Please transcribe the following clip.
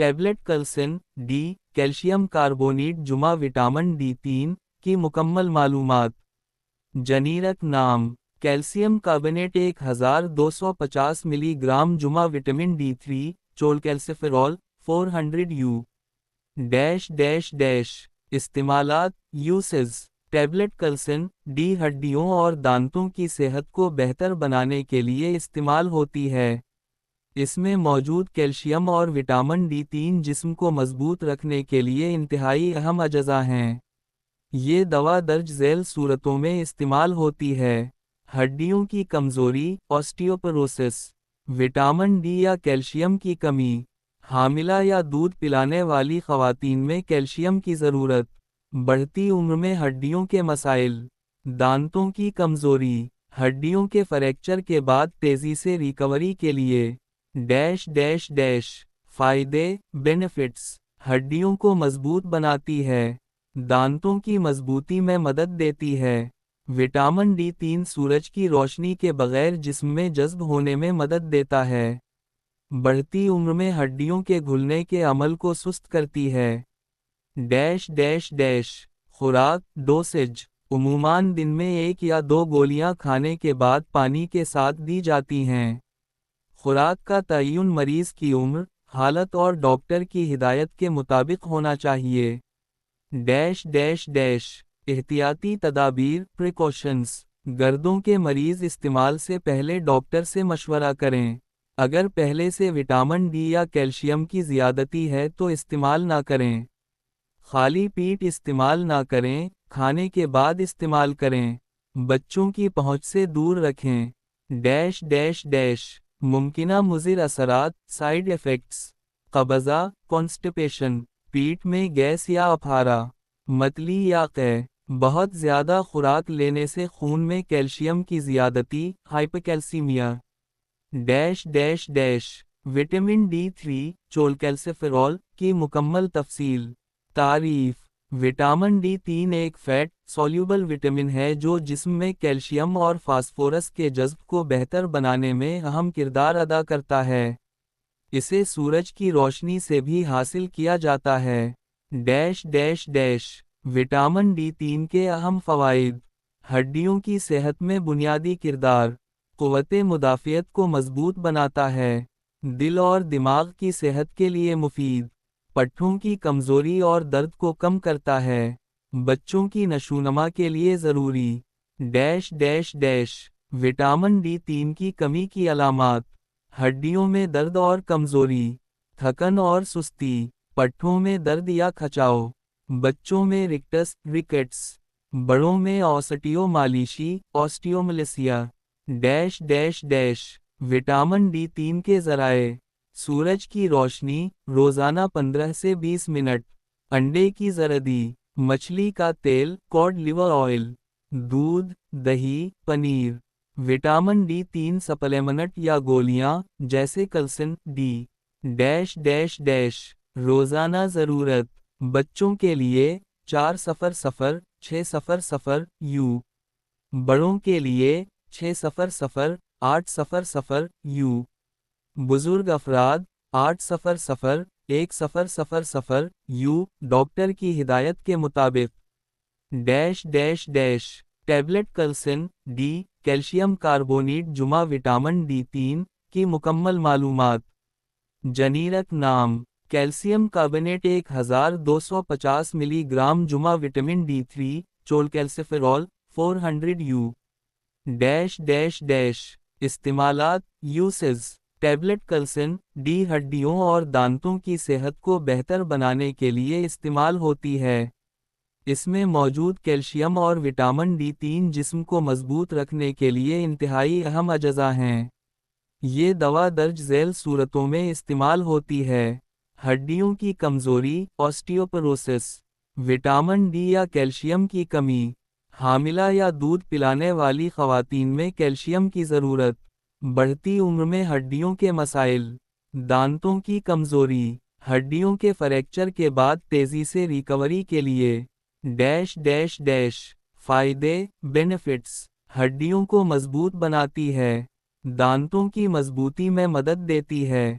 Tablet کلسن D calcium carbonate جمع vitamin D3 کی مکمل معلومات۔ جنیرک نام کیلشیم کاربونیٹ 1250 ملی گرام جمع وٹامن D3 چولکیلسفیرول 400 U استعمالات یوسز ٹیبلٹ کلسن ڈی ہڈیوں اور دانتوں کی صحت کو بہتر بنانے کے لیے استعمال ہوتی ہے۔ اس میں موجود کیلشیم اور وٹامن D3 جسم کو مضبوط رکھنے کے لیے انتہائی اہم اجزاء ہیں۔ یہ دوا درج ذیل صورتوں میں استعمال ہوتی ہے: ہڈیوں کی کمزوری آسٹیوپروسس، وٹامن ڈی یا کیلشیم کی کمی، حاملہ یا دودھ پلانے والی خواتین میں کیلشیم کی ضرورت، بڑھتی عمر میں ہڈیوں کے مسائل، دانتوں کی کمزوری، ہڈیوں کے فریکچر کے بعد تیزی سے ریکوری کے لیے فائدے بینیفٹس ہڈیوں کو مضبوط بناتی ہے، دانتوں کی مضبوطی میں مدد دیتی ہے، وٹامن D3 سورج کی روشنی کے بغیر جسم میں جذب ہونے میں مدد دیتا ہے، بڑھتی عمر میں ہڈیوں کے گھلنے کے عمل کو سست کرتی ہے۔ خوراک ڈوسیج عموماً دن میں 1 یا 2 گولیاں کھانے کے بعد پانی کے ساتھ دی جاتی ہیں۔ خوراک کا تعین مریض کی عمر، حالت اور ڈاکٹر کی ہدایت کے مطابق ہونا چاہیے۔ احتیاطی تدابیر پریکاشنز گردوں کے مریض استعمال سے پہلے ڈاکٹر سے مشورہ کریں۔ اگر پہلے سے وٹامن ڈی یا کیلشیم کی زیادتی ہے تو استعمال نہ کریں۔ خالی پیٹ استعمال نہ کریں، کھانے کے بعد استعمال کریں۔ بچوں کی پہنچ سے دور رکھیں۔ ممکنہ مضر اثرات سائیڈ ایفیکٹس قبضہ کانسٹیپیشن، پیٹ میں گیس یا اپہارا، متلی یا قے، بہت زیادہ خوراک لینے سے خون میں کیلشیم کی زیادتی ہائپوکیلسیمیا۔ وٹامن D3 چولکیلسفیرول کی مکمل تفصیل۔ تعریف وٹامن D3 ایک فیٹ سولوبل وٹامن ہے جو جسم میں کیلشیم اور فاسفورس کے جذب کو بہتر بنانے میں اہم کردار ادا کرتا ہے۔ اسے سورج کی روشنی سے بھی حاصل کیا جاتا ہے۔ وٹامن D3 کے اہم فوائد: ہڈیوں کی صحت میں بنیادی کردار، قوت مدافعت کو مضبوط بناتا ہے، دل اور دماغ کی صحت کے لیے مفید، پٹھوں کی کمزوری اور درد کو کم کرتا ہے، بچوں کی نشوونما کے لیے ضروری۔ وٹامن D3 کی کمی کی علامات: ہڈیوں میں درد اور کمزوری، تھکن اور سستی، پٹھوں میں درد یا کھچاؤ، بچوں میں رکیٹس، بڑوں میں اوسٹیومالیشیا آسٹیوملیسیا۔ وٹامن D3 کے ذرائع: سورج کی روشنی روزانہ 15 سے 20 منٹ، انڈے کی زردی، مچھلی کا تیل کوڈ لیور آئل، دودھ، دہی، پنیر۔ وٹامن D3 سپلیمنٹ یا گولیاں جیسے کلسن ڈی روزانہ ضرورت: بچوں کے لیے 400 U، بڑوں کے لیے 600 U، بزرگ افراد 800 U، ڈاکٹر کی ہدایت کے مطابق۔ ٹیبلٹ کلسن ڈی کیلشیم کاربونیٹ جمع وٹامن D3 کی مکمل معلومات۔ جنیرک نام کیلشیم کاربونیٹ 1250 ملی گرام جمع وٹامن D3 چولکیلسفیرول 400 U۔ استعمالات یوسز ٹیبلٹ کلسن ڈی ہڈیوں اور دانتوں کی صحت کو بہتر بنانے کے لیے استعمال ہوتی ہے۔ اس میں موجود کیلشیم اور وٹامن D3 جسم کو مضبوط رکھنے کے لیے انتہائی اہم اجزاء ہیں۔ یہ دوا درج ذیل صورتوں میں استعمال ہوتی ہے: ہڈیوں کی کمزوری آسٹیوپروسس، وٹامن ڈی یا کیلشیم کی کمی، حاملہ یا دودھ پلانے والی خواتین میں کیلشیم کی ضرورت، بڑھتی عمر میں ہڈیوں کے مسائل، دانتوں کی کمزوری، ہڈیوں کے فریکچر کے بعد تیزی سے ریکوری کے لیے فائدے بینیفٹس ہڈیوں کو مضبوط بناتی ہے، دانتوں کی مضبوطی میں مدد دیتی ہے،